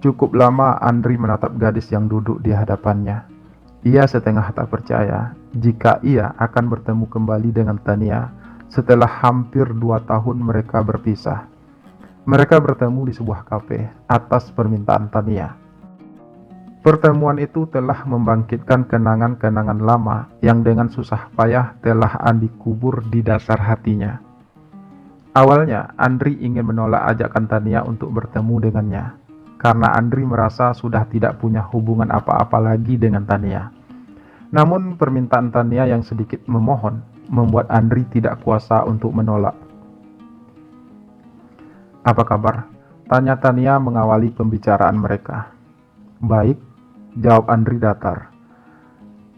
Cukup lama Andri menatap gadis yang duduk di hadapannya. Ia setengah tak percaya jika ia akan bertemu kembali dengan Tania setelah hampir 2 tahun mereka berpisah. Mereka bertemu di sebuah kafe atas permintaan Tania. Pertemuan itu telah membangkitkan kenangan-kenangan lama yang dengan susah payah telah Andi kubur di dasar hatinya. Awalnya, Andri ingin menolak ajakan Tania untuk bertemu dengannya, karena Andri merasa sudah tidak punya hubungan apa-apa lagi dengan Tania. Namun, permintaan Tania yang sedikit memohon membuat Andri tidak kuasa untuk menolak. "Apa kabar?" tanya Tania mengawali pembicaraan mereka. "Baik," jawab Andri datar.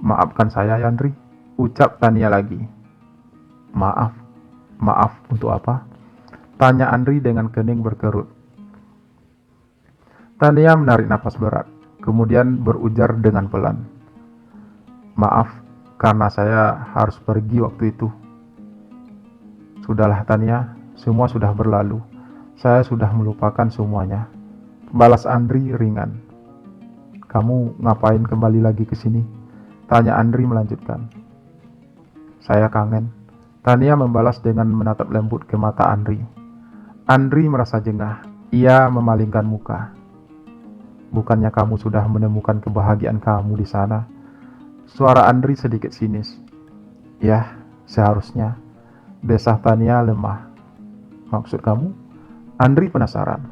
"Maafkan saya, Andri," ucap Tania lagi. "Maaf? Maaf untuk apa?" tanya Andri dengan kening berkerut. Tania menarik napas berat, kemudian berujar dengan pelan. "Maaf, karena saya harus pergi waktu itu." "Sudahlah Tania, semua sudah berlalu. Saya sudah melupakan semuanya," balas Andri ringan. "Kamu ngapain kembali lagi ke sini?" tanya Andri melanjutkan. "Saya kangen," Tania membalas dengan menatap lembut ke mata Andri. Andri merasa jengah. Ia memalingkan muka. "Bukannya kamu sudah menemukan kebahagiaan kamu di sana?" Suara Andri sedikit sinis. "Ya, seharusnya," desah Tania lemah. "Maksud kamu?" Andri penasaran.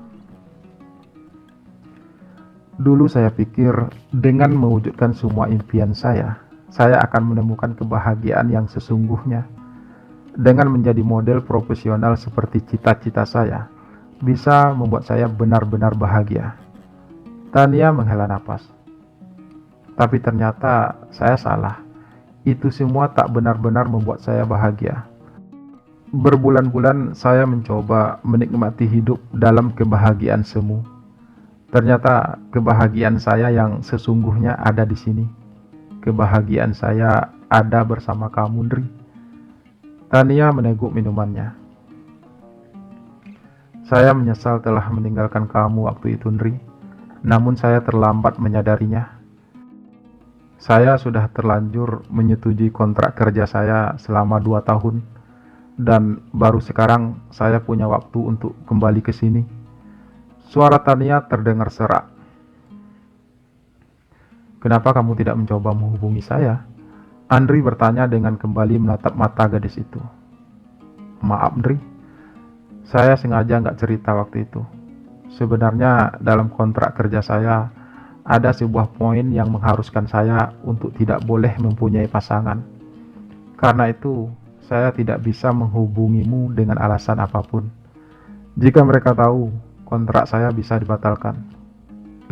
"Dulu saya pikir dengan mewujudkan semua impian saya akan menemukan kebahagiaan yang sesungguhnya. Dengan menjadi model profesional seperti cita-cita saya, bisa membuat saya benar-benar bahagia." Tania menghela napas. "Tapi ternyata saya salah. Itu semua tak benar-benar membuat saya bahagia. Berbulan-bulan saya mencoba menikmati hidup dalam kebahagiaan semu. Ternyata kebahagiaan saya yang sesungguhnya ada di sini. Kebahagiaan saya ada bersama kamu, Ndri." Tania meneguk minumannya. "Saya menyesal telah meninggalkan kamu waktu itu, Ndri. Namun saya terlambat menyadarinya. Saya sudah terlanjur menyetujui kontrak kerja saya selama 2 tahun. Dan baru sekarang saya punya waktu untuk kembali ke sini." Suara Tania terdengar serak. "Kenapa kamu tidak mencoba menghubungi saya?" Andri bertanya dengan kembali menatap mata gadis itu. "Maaf, Andri. Saya sengaja nggak cerita waktu itu. Sebenarnya dalam kontrak kerja saya ada sebuah poin yang mengharuskan saya untuk tidak boleh mempunyai pasangan. Karena itu, saya tidak bisa menghubungimu dengan alasan apapun. Jika mereka tahu, kontrak saya bisa dibatalkan.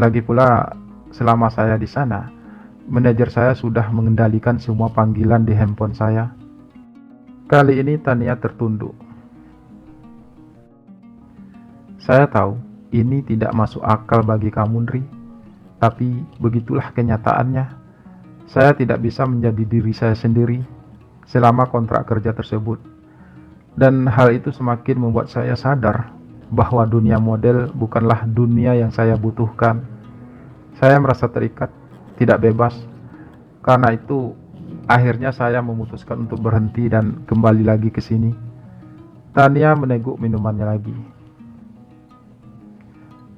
Lagi pula, selama saya di sana, manajer saya sudah mengendalikan semua panggilan di handphone saya." Kali ini Tania tertunduk. "Saya tahu ini tidak masuk akal bagi kamu, Ndri. Tapi begitulah kenyataannya. Saya tidak bisa menjadi diri saya sendiri selama kontrak kerja tersebut. Dan hal itu semakin membuat saya sadar bahwa dunia model bukanlah dunia yang saya butuhkan. Saya merasa terikat, tidak bebas. Karena itu, akhirnya saya memutuskan untuk berhenti dan kembali lagi ke sini." Tania meneguk minumannya lagi.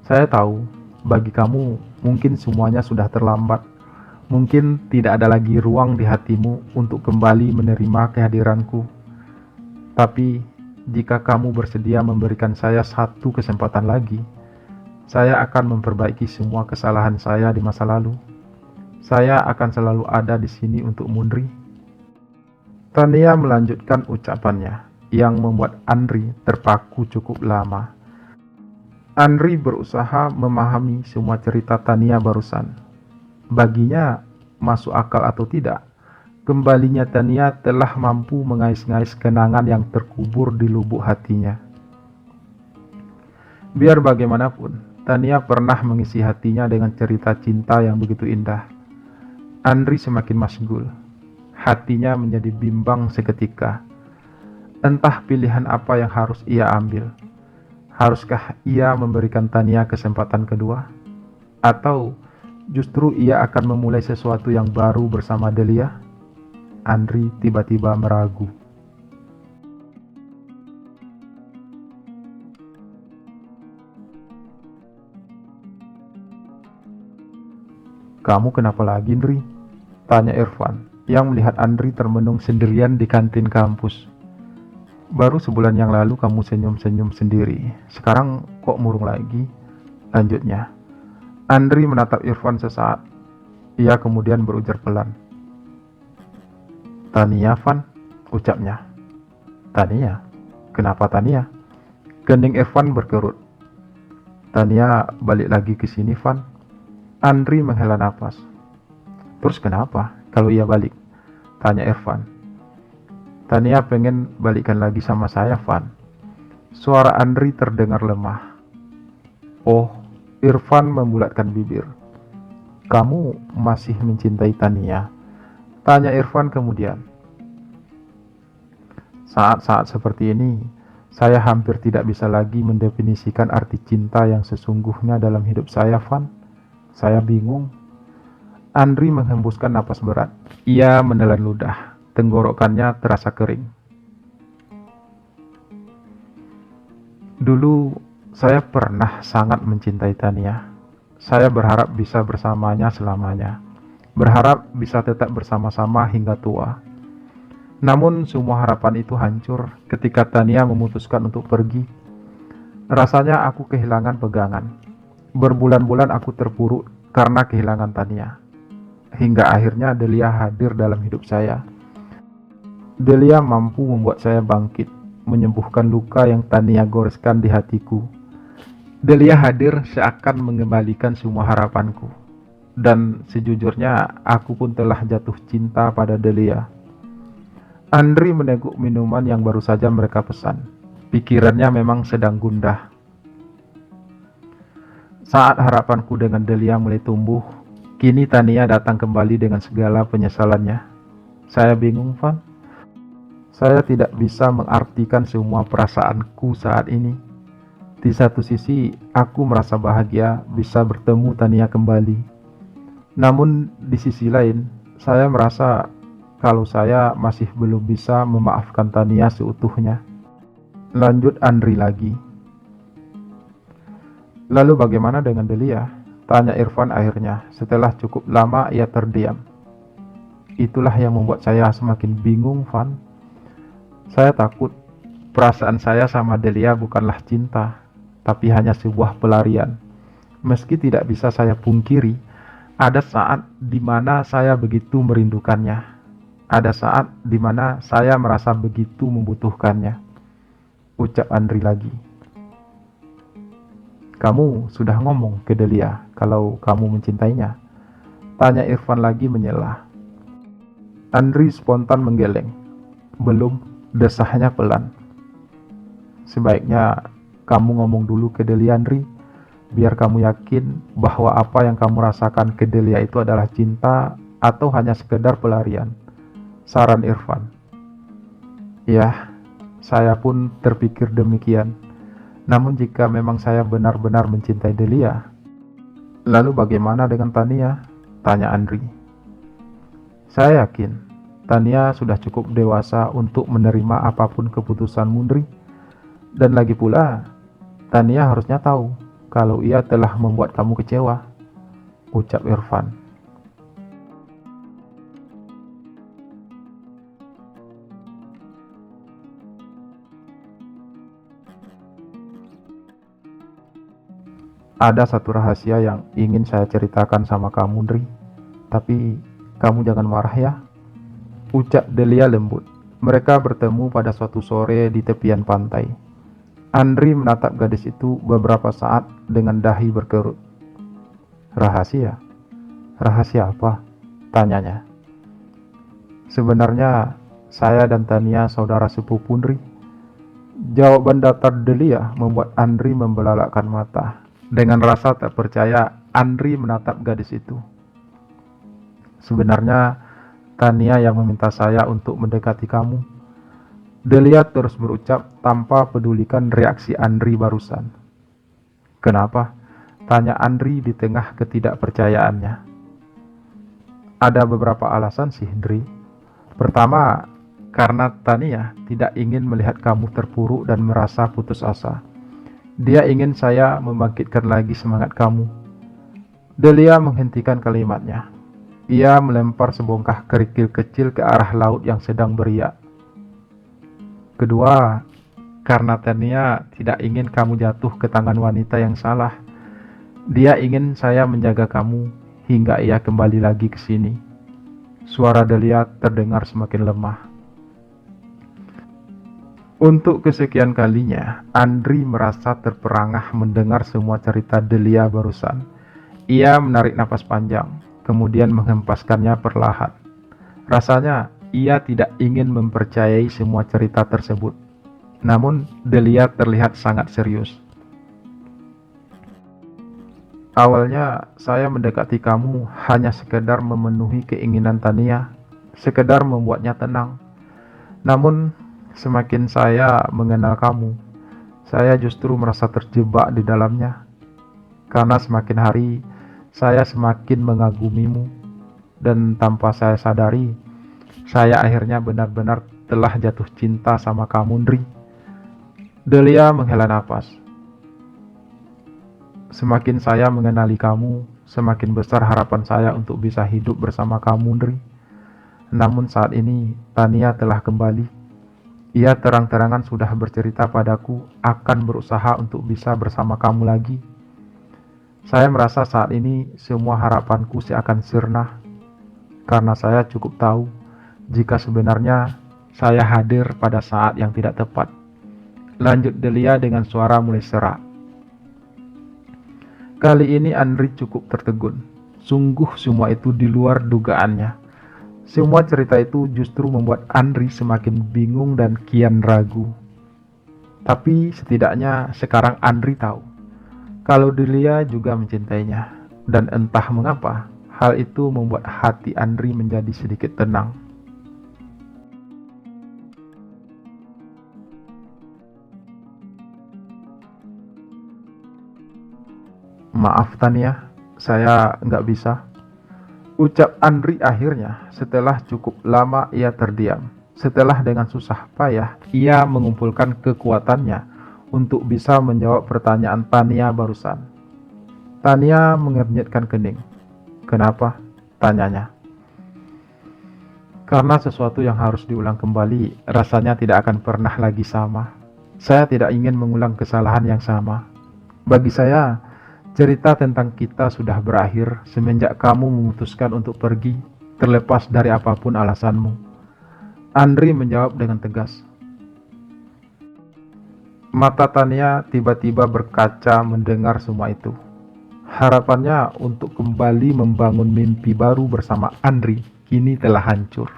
"Saya tahu, bagi kamu mungkin semuanya sudah terlambat. Mungkin tidak ada lagi ruang di hatimu untuk kembali menerima kehadiranku. Tapi, jika kamu bersedia memberikan saya satu kesempatan lagi, saya akan memperbaiki semua kesalahan saya di masa lalu. Saya akan selalu ada di sini untuk Ndri." Tania melanjutkan ucapannya, yang membuat Andri terpaku cukup lama. Andri berusaha memahami semua cerita Tania barusan. Baginya, masuk akal atau tidak, kembalinya Tania telah mampu mengais-ngais kenangan yang terkubur di lubuk hatinya. Biar bagaimanapun, Tania pernah mengisi hatinya dengan cerita cinta yang begitu indah. Andri semakin masgul. Hatinya menjadi bimbang seketika. Entah pilihan apa yang harus ia ambil. Haruskah ia memberikan Tania kesempatan kedua? Atau justru ia akan memulai sesuatu yang baru bersama Delia? Andri tiba-tiba meragu. Kamu kenapa lagi, Andri? Tanya Irfan, yang melihat Andri termenung sendirian di kantin kampus. Baru sebulan yang lalu kamu senyum-senyum sendiri. Sekarang kok murung lagi? Lanjutnya. Andri menatap Irfan sesaat. Ia kemudian berujar pelan. Tania, Van, ucapnya. Tania? Kenapa Tania? Kening Irfan berkerut. Tania balik lagi ke sini, Van. Andri menghela nafas. Terus kenapa kalau ia balik? Tanya Irfan. Tania pengen balikan lagi sama saya, Van. Suara Andri terdengar lemah. Oh, Irfan membulatkan bibir. Kamu masih mencintai Tania? Tanya Irfan kemudian. Saat-saat seperti ini, saya hampir tidak bisa lagi mendefinisikan arti cinta yang sesungguhnya dalam hidup saya, Van. Saya bingung. Andri menghembuskan napas berat. Ia menelan ludah. Tenggorokannya terasa kering. Dulu, saya pernah sangat mencintai Tania. Saya berharap bisa bersamanya selamanya. Berharap bisa tetap bersama-sama hingga tua. Namun semua harapan itu hancur ketika Tania memutuskan untuk pergi. Rasanya aku kehilangan pegangan. Berbulan-bulan aku terpuruk karena kehilangan Tania. Hingga akhirnya Delia hadir dalam hidup saya. Delia mampu membuat saya bangkit, menyembuhkan luka yang Tania goreskan di hatiku. Delia hadir seakan mengembalikan semua harapanku. Dan sejujurnya aku pun telah jatuh cinta pada Delia. Andri meneguk minuman yang baru saja mereka pesan. Pikirannya memang sedang gundah. Saat harapanku dengan Delia mulai tumbuh, kini Tania datang kembali dengan segala penyesalannya. Saya bingung, Van. Saya tidak bisa mengartikan semua perasaanku saat ini. Di satu sisi, aku merasa bahagia bisa bertemu Tania kembali. Namun di sisi lain, saya merasa kalau saya masih belum bisa memaafkan Tania seutuhnya. Lanjut Andri lagi. Lalu bagaimana dengan Delia? Tanya Irfan akhirnya. Setelah cukup lama ia terdiam. Itulah yang membuat saya semakin bingung, Van. Saya takut perasaan saya sama Delia bukanlah cinta, tapi hanya sebuah pelarian. Meski tidak bisa saya pungkiri, ada saat di mana saya begitu merindukannya. Ada saat di mana saya merasa begitu membutuhkannya. Ucap Andri lagi. Kamu sudah ngomong ke Delia kalau kamu mencintainya? Tanya Irfan lagi menyela. Andri spontan menggeleng. Belum, desahnya pelan. Sebaiknya kamu ngomong dulu ke Delia, Andri. Biar kamu yakin bahwa apa yang kamu rasakan ke Delia itu adalah cinta atau hanya sekedar pelarian. Saran Irfan. Ya, saya pun terpikir demikian. Namun jika memang saya benar-benar mencintai Delia, lalu bagaimana dengan Tania? Tanya Andri. Saya yakin Tania sudah cukup dewasa untuk menerima apapun keputusan Mundri. Dan lagi pula, Tania harusnya tahu kalau ia telah membuat kamu kecewa, ucap Irfan. Ada satu rahasia yang ingin saya ceritakan sama kamu, Ndri. Tapi kamu jangan marah ya, ucap Delia lembut. Mereka bertemu pada suatu sore di tepian pantai. Andri menatap gadis itu beberapa saat dengan dahi berkerut. Rahasia? Rahasia apa? Tanyanya. Sebenarnya saya dan Tania saudara sepupu, Andri. Jawaban datar Delia membuat Andri membelalakkan mata. Dengan rasa tak percaya, Andri menatap gadis itu. Sebenarnya Tania yang meminta saya untuk mendekati kamu. Delia terus berucap tanpa pedulikan reaksi Andri barusan. Kenapa? Tanya Andri di tengah ketidakpercayaannya. Ada beberapa alasan sih, Andri. Pertama, karena Tania tidak ingin melihat kamu terpuruk dan merasa putus asa. Dia ingin saya membangkitkan lagi semangat kamu. Delia menghentikan kalimatnya. Ia melempar sebongkah kerikil kecil ke arah laut yang sedang beriak. Kedua, karena Tania tidak ingin kamu jatuh ke tangan wanita yang salah. Dia ingin saya menjaga kamu hingga ia kembali lagi ke sini. Suara Delia terdengar semakin lemah. Untuk kesekian kalinya, Andri merasa terperangah mendengar semua cerita Delia barusan. Ia menarik napas panjang, kemudian menghempaskannya perlahan. Rasanya ia tidak ingin mempercayai semua cerita tersebut. Namun, Delia terlihat sangat serius. Awalnya, saya mendekati kamu hanya sekedar memenuhi keinginan Tania, sekedar membuatnya tenang. Namun, semakin saya mengenal kamu, saya justru merasa terjebak di dalamnya. Karena semakin hari, saya semakin mengagumimu. Dan tanpa saya sadari, saya akhirnya benar-benar telah jatuh cinta sama kamu, Ndri. Delia menghela nafas. Semakin saya mengenali kamu, semakin besar harapan saya untuk bisa hidup bersama kamu, Ndri. Namun saat ini, Tania telah kembali. Ia terang-terangan sudah bercerita padaku akan berusaha untuk bisa bersama kamu lagi. Saya merasa saat ini semua harapanku seakan sirna, karena saya cukup tahu jika sebenarnya saya hadir pada saat yang tidak tepat. Lanjut Delia dengan suara mulai serak. Kali ini Andri cukup tertegun. Sungguh semua itu di luar dugaannya. Semua cerita itu justru membuat Andri semakin bingung dan kian ragu. Tapi setidaknya sekarang Andri tahu kalau Delia juga mencintainya. Dan entah mengapa, hal itu membuat hati Andri menjadi sedikit tenang. Maaf Tania, saya nggak bisa. Ucap Andri akhirnya setelah cukup lama ia terdiam. Setelah dengan susah payah, ia mengumpulkan kekuatannya untuk bisa menjawab pertanyaan Tania barusan. Tania mengernyitkan kening. Kenapa? Tanyanya. Karena sesuatu yang harus diulang kembali, rasanya tidak akan pernah lagi sama. Saya tidak ingin mengulang kesalahan yang sama. Bagi saya, cerita tentang kita sudah berakhir semenjak kamu memutuskan untuk pergi, terlepas dari apapun alasanmu. Andri menjawab dengan tegas. Mata Tania tiba-tiba berkaca mendengar semua itu. Harapannya untuk kembali membangun mimpi baru bersama Andri kini telah hancur.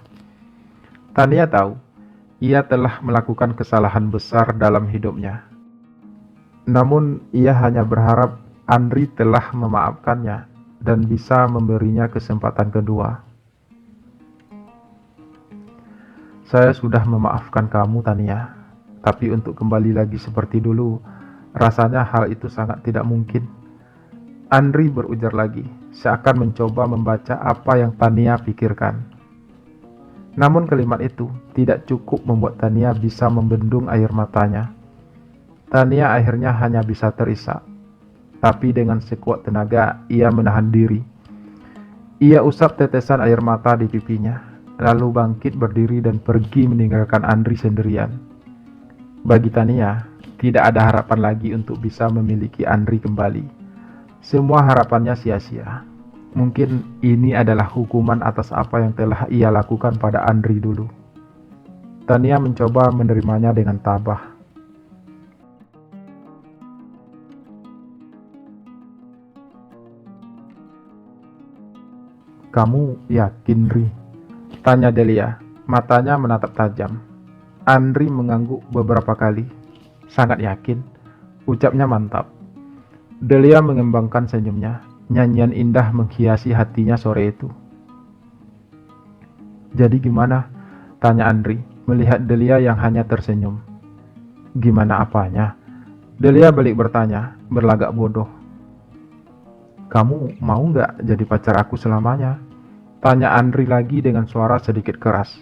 Tania tahu, ia telah melakukan kesalahan besar dalam hidupnya. Namun ia hanya berharap Andri telah memaafkannya dan bisa memberinya kesempatan kedua. Saya sudah memaafkan kamu, Tania, tapi untuk kembali lagi seperti dulu, rasanya hal itu sangat tidak mungkin. Andri berujar lagi, seakan mencoba membaca apa yang Tania pikirkan. Namun kalimat itu tidak cukup membuat Tania bisa membendung air matanya. Tania akhirnya hanya bisa terisak. Tapi dengan sekuat tenaga, ia menahan diri. Ia usap tetesan air mata di pipinya, lalu bangkit berdiri dan pergi meninggalkan Andri sendirian. Bagi Tania, tidak ada harapan lagi untuk bisa memiliki Andri kembali. Semua harapannya sia-sia. Mungkin ini adalah hukuman atas apa yang telah ia lakukan pada Andri dulu. Tania mencoba menerimanya dengan tabah. Kamu yakin, Ri? Tanya Delia, matanya menatap tajam. Andri mengangguk beberapa kali. Sangat yakin, ucapnya mantap. Delia mengembangkan senyumnya. Nyanyian indah menghiasi hatinya sore itu. Jadi gimana? Tanya Andri, melihat Delia yang hanya tersenyum. Gimana apanya? Delia balik bertanya, berlagak bodoh. Kamu mau nggak jadi pacar aku selamanya? Tanya Andri lagi dengan suara sedikit keras.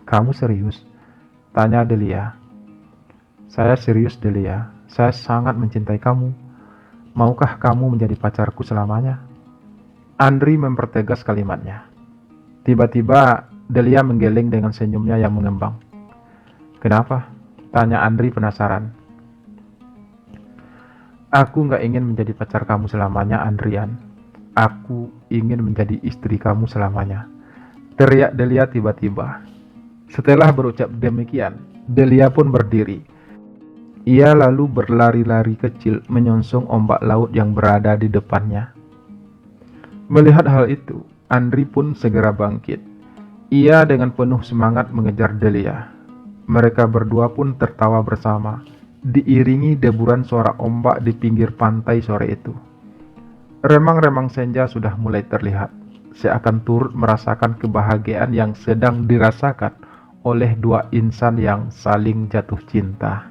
Kamu serius? Tanya Delia. Saya serius, Delia. Saya sangat mencintai kamu. Maukah kamu menjadi pacarku selamanya? Andri mempertegas kalimatnya. Tiba-tiba Delia menggeleng dengan senyumnya yang mengembang. Kenapa? Tanya Andri penasaran. Aku nggak ingin menjadi pacar kamu selamanya, Andrian. Aku ingin menjadi istri kamu selamanya. Teriak Delia tiba-tiba. Setelah berucap demikian, Delia pun berdiri. Ia lalu berlari-lari kecil menyongsong ombak laut yang berada di depannya. Melihat hal itu, Andri pun segera bangkit. Ia dengan penuh semangat mengejar Delia. Mereka berdua pun tertawa bersama, diiringi deburan suara ombak di pinggir pantai sore itu. Remang-remang senja sudah mulai terlihat. Seakan turut merasakan kebahagiaan yang sedang dirasakan oleh dua insan yang saling jatuh cinta.